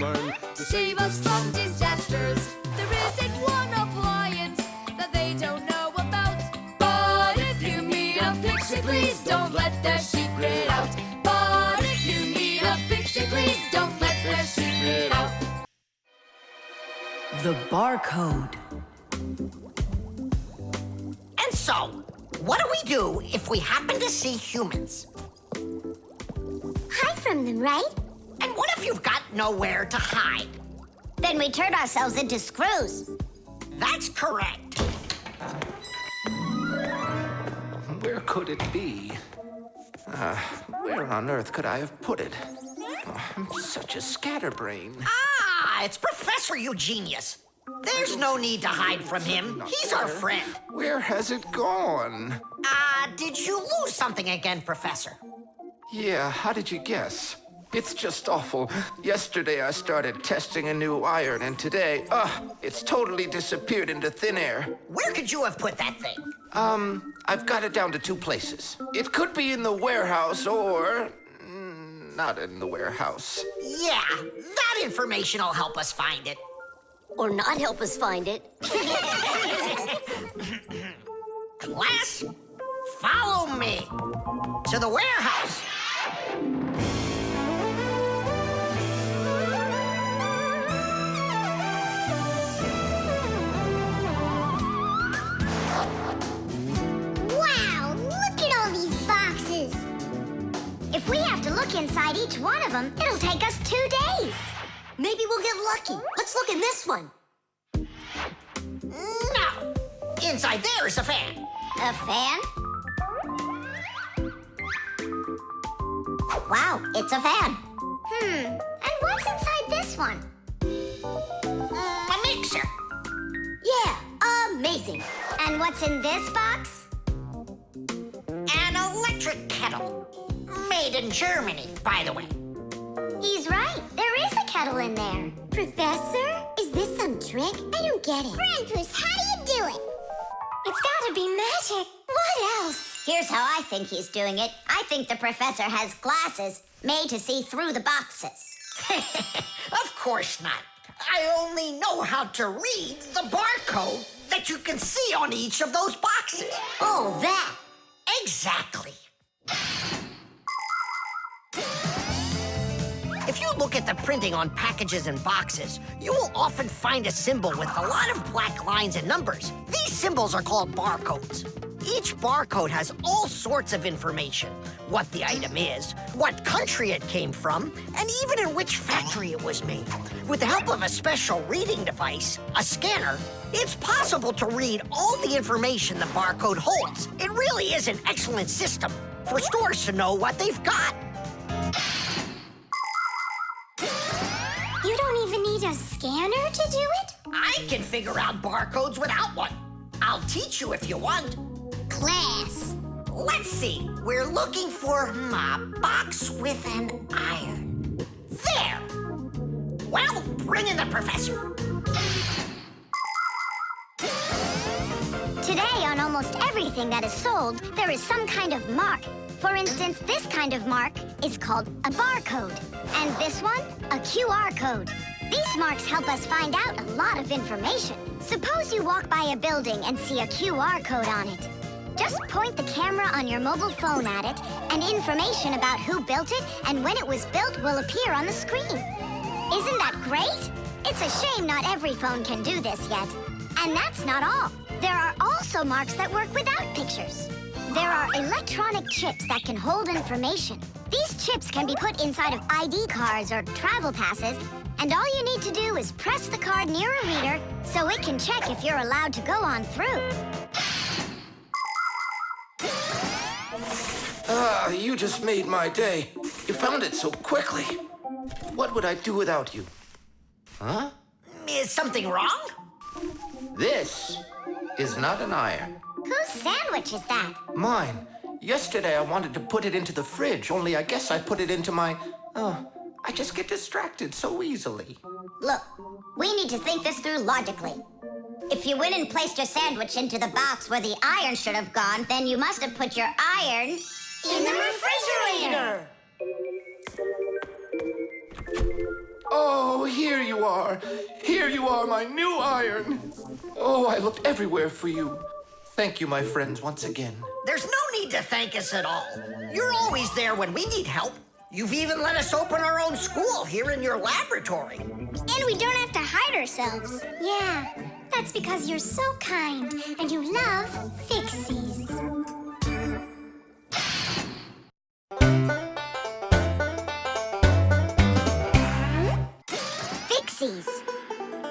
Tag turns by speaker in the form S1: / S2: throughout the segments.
S1: learn
S2: to save us from disasters. There isn't one appliance that they don't know about. But if you meet a Fixie, please don't let their secret out. But if you meet a Fixie, please don't let their secret out.
S3: The barcode.
S4: And so, what do we do if we happen to see humans?
S5: Hide from them, right?
S4: And what if you've got nowhere to hide?
S5: Then we turn ourselves into screws.
S4: That's correct.
S6: Where could it be? Where on earth could I have put it? Oh, I'm such a scatterbrain.
S4: Ah, it's Professor Eugenius. There's no need to hide from him. He's our friend.
S6: Where has it gone?
S4: Did you lose something again, Professor?
S6: Yeah, how did you guess? It's just awful. Yesterday I started testing a new iron, and today, it's totally disappeared into thin air.
S4: Where could you have put that thing?
S6: I've got it down to 2 places. It could be in the warehouse or not in the warehouse.
S4: Yeah, that information will help us find it.
S5: Or not help us find it.
S4: Class, follow me to the warehouse.
S5: Wow, look at all these boxes. If we have to look inside each one of them, it'll take us 2 days. Maybe we'll get lucky. Let's look in this one.
S4: No, inside there is a fan.
S5: A fan? Wow, it's a fan. And what's inside this one?
S4: A mixer.
S5: Yeah, amazing. And what's in this box?
S4: An electric kettle. Made in Germany, by the way.
S5: He's right. There is a kettle in there. Professor, is this some trick? I don't get it. Grandpus, how do you do it? It's gotta be magic. What else? Here's how I think he's doing it. I think the professor has glasses made to see through the boxes.
S4: Of course not. I only know how to read the barcode that you can see on each of those boxes.
S5: Oh, that.
S4: Exactly. If you look at the printing on packages and boxes, you will often find a symbol with a lot of black lines and numbers. These symbols are called barcodes. Each barcode has all sorts of information. What the item is, what country it came from, and even in which factory it was made. With the help of a special reading device, a scanner, it's possible to read all the information the barcode holds. It really is an excellent system for stores to know what they've got.
S5: You don't even need a scanner to do it?
S4: I can figure out barcodes without one. I'll teach you if you want.
S5: Class.
S4: Let's see. We're looking for a box with an iron. There. Well, bring in the professor.
S5: Today, on almost everything that is sold, there is some kind of mark. For instance, this kind of mark is called a barcode. And this one, a QR code. These marks help us find out a lot of information. Suppose you walk by a building and see a QR code on it. Just point the camera on your mobile phone at it, and information about who built it and when it was built will appear on the screen. Isn't that great? It's a shame not every phone can do this yet. And that's not all. There are also marks that work without pictures. There are electronic chips that can hold information. These chips can be put inside of ID cards or travel passes, and all you need to do is press the card near a reader so it can check if you're allowed to go on through.
S6: You just made my day. You found it so quickly. What would I do without you? Huh?
S4: Is something wrong?
S6: This is not an iron.
S5: Whose sandwich is that?
S6: Mine. Yesterday I wanted to put it into the fridge, only I guess I put it into my... I just get distracted so easily.
S5: Look, we need to think this through logically. If you went and placed your sandwich into the box where the iron should have gone, then you must have put your iron... in the refrigerator!
S6: Oh, here you are. Here you are, my new iron. Oh, I looked everywhere for you. Thank you, my friends, once again.
S4: There's no need to thank us at all. You're always there when we need help. You've even let us open our own school here in your laboratory.
S5: And we don't have to hide ourselves. Yeah, that's because you're so kind and you love Fixies. Fixies.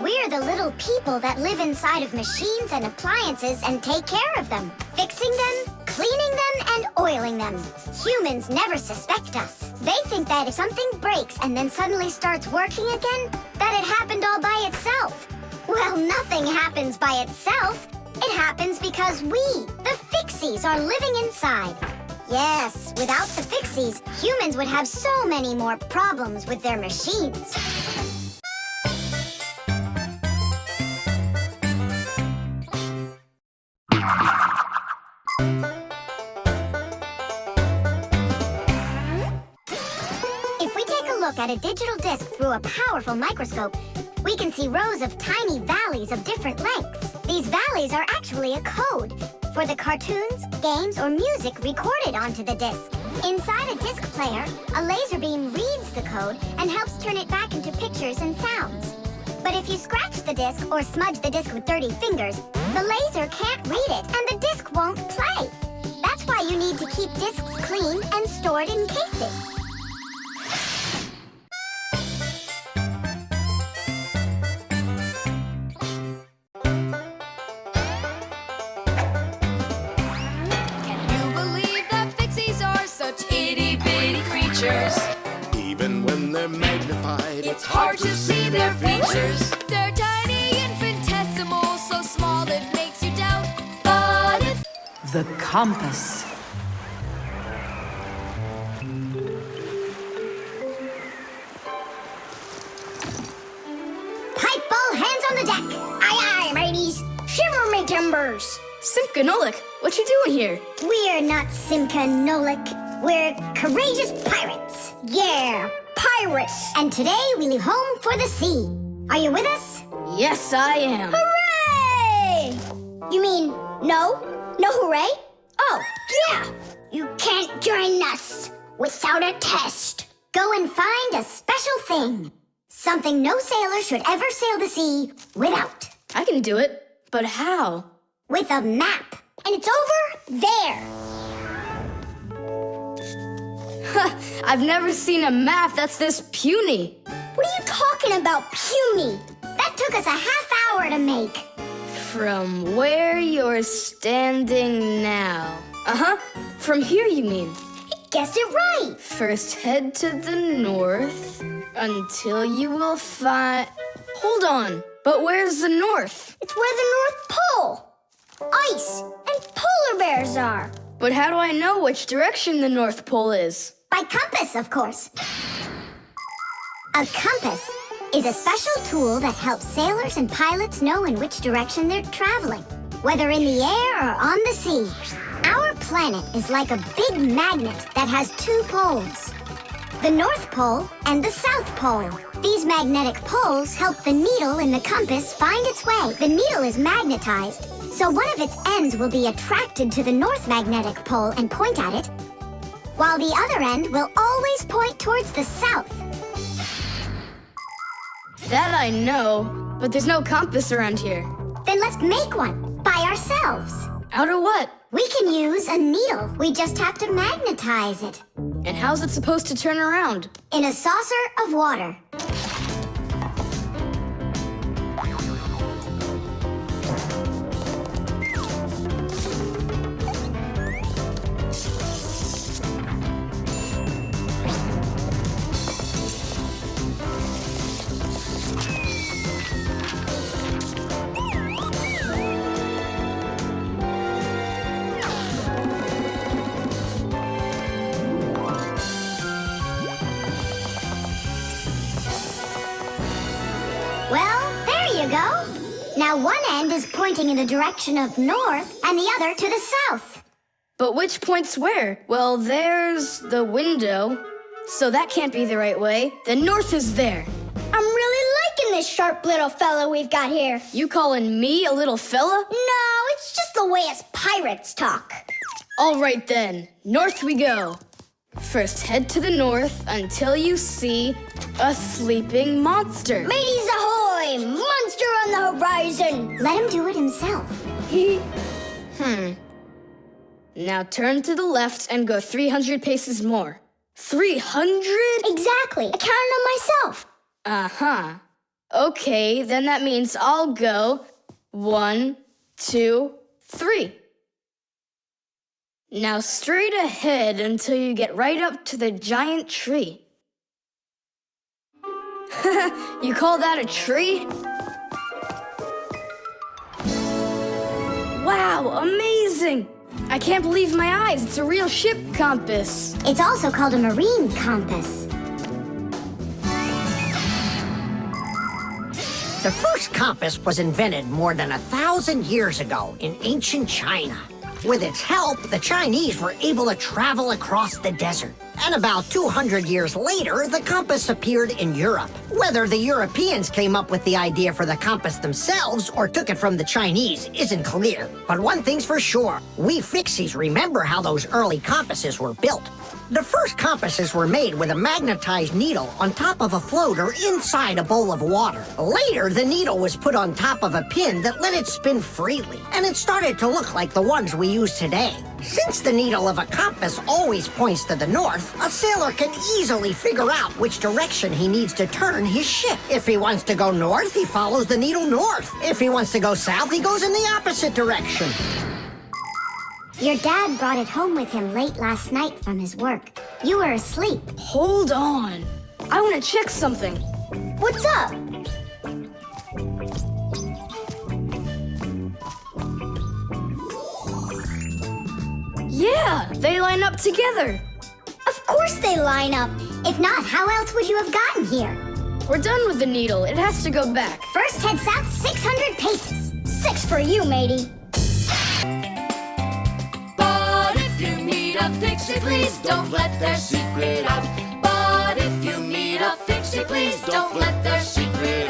S5: We're the little people that live inside of machines and appliances and take care of them, fixing them, cleaning them, and oiling them. Humans never suspect us. They think that if something breaks and then suddenly starts working again, that it happened all by itself. Well, nothing happens by itself. It happens because we, the Fixies, are living inside. Yes, without the Fixies, humans would have so many more problems with their machines. If we take a look at a digital disc through a powerful microscope, we can see rows of tiny valleys of different lengths. These valleys are actually a code for the cartoons, games, or music recorded onto the disc. Inside a disc player, a laser beam reads the code and helps turn it back into pictures and sounds. But if you scratch the disc or smudge the disc with dirty fingers, the laser can't read it and the disc won't play. That's why you need to keep discs clean and stored in cases.
S1: Even when they're magnified,
S2: It's hard to see their features. They're tiny, infinitesimal, so small it makes you doubt. But if
S3: The compass.
S5: Pipe ball, hands on the deck. Aye, aye, mateys. Shiver me timbers.
S7: Simka and Nolik, what you doing here?
S5: We're not Simka and Nolik. We're courageous pirates. Yeah, pirates. And today we leave home for the sea. Are you with us?
S7: Yes, I am.
S5: Hooray! You mean no? No hooray? Oh, yeah. You can't join us without a test. Go and find a special thing. Something no sailor should ever sail the sea without.
S7: I can do it, but how?
S5: With a map. And it's over there.
S7: I've never seen a map that's this puny.
S5: What are you talking about, puny? That took us a half hour to make.
S7: From where you're standing now. Uh-huh. From here, you mean?
S5: Guessed it right.
S7: First head to the north until you will find... Hold on. But where's the north?
S5: It's where the North Pole, ice, and polar bears are.
S7: But how do I know which direction the North Pole is?
S5: By compass, of course. A compass is a special tool that helps sailors and pilots know in which direction they're traveling, whether in the air or on the sea. Our planet is like a big magnet that has two poles, the North Pole and the South Pole. These magnetic poles help the needle in the compass find its way. The needle is magnetized, so one of its ends will be attracted to the North Magnetic Pole and point at it, while the other end will always point towards the South.
S7: That I know, but there's no compass around here.
S5: Then let's make one by ourselves.
S7: Out of what?
S5: We can use a needle. We just have to magnetize it
S7: And how's it supposed to turn around?
S5: in a saucer of water. Well, there you go. Now one end is pointing in the direction of north and the other to the south.
S7: But which point's where? Well, there's the window, so that can't be the right way. The north is there.
S8: this sharp little fella we've got here?
S7: You calling me a little fella?
S8: No, it's just the way us pirates talk.
S7: All right then, north we go. First head to the north until you see a sleeping monster.
S8: Mateys ahoy! Monster on the horizon!
S5: Let him do it himself.
S7: Now turn to the left and go 300 paces more. 300?
S8: Exactly. I counted on myself.
S7: Uh-huh. Okay, then that means I'll go 1, 2, 3. Now straight ahead until you get right up to the giant tree. You call that a tree? Wow, amazing! I can't believe my eyes. It's a real ship compass.
S5: It's also called a marine compass.
S4: The first compass was invented more than 1,000 years ago in ancient China. With its help, the Chinese were able to travel across the desert. And about 200 years later, the compass appeared in Europe. Whether the Europeans came up with the idea for the compass themselves or took it from the Chinese isn't clear. But one thing's for sure, we Fixies remember how those early compasses were built. The first compasses were made with a magnetized needle on top of a floater inside a bowl of water. Later, the needle was put on top of a pin that let it spin freely, and it started to look like the ones we use today. Since the needle of a compass always points to the north, a sailor can easily figure out which direction he needs to turn his ship. If he wants to go north, he follows the needle north. If he wants to go south, he goes in the opposite direction.
S5: Your dad brought it home with him late last night from his work. You were asleep.
S7: Hold on. I want to check something.
S8: What's up?
S7: Yeah, they line up together.
S8: Of course they line up.
S5: If not, how else would you have gotten here?
S7: We're done with the needle. It has to go back.
S5: First head south 600 paces.
S8: 6 for you, matey.
S2: But if you meet a Fixie, please don't let their secret out. But if you meet a Fixie, please don't let their secret out.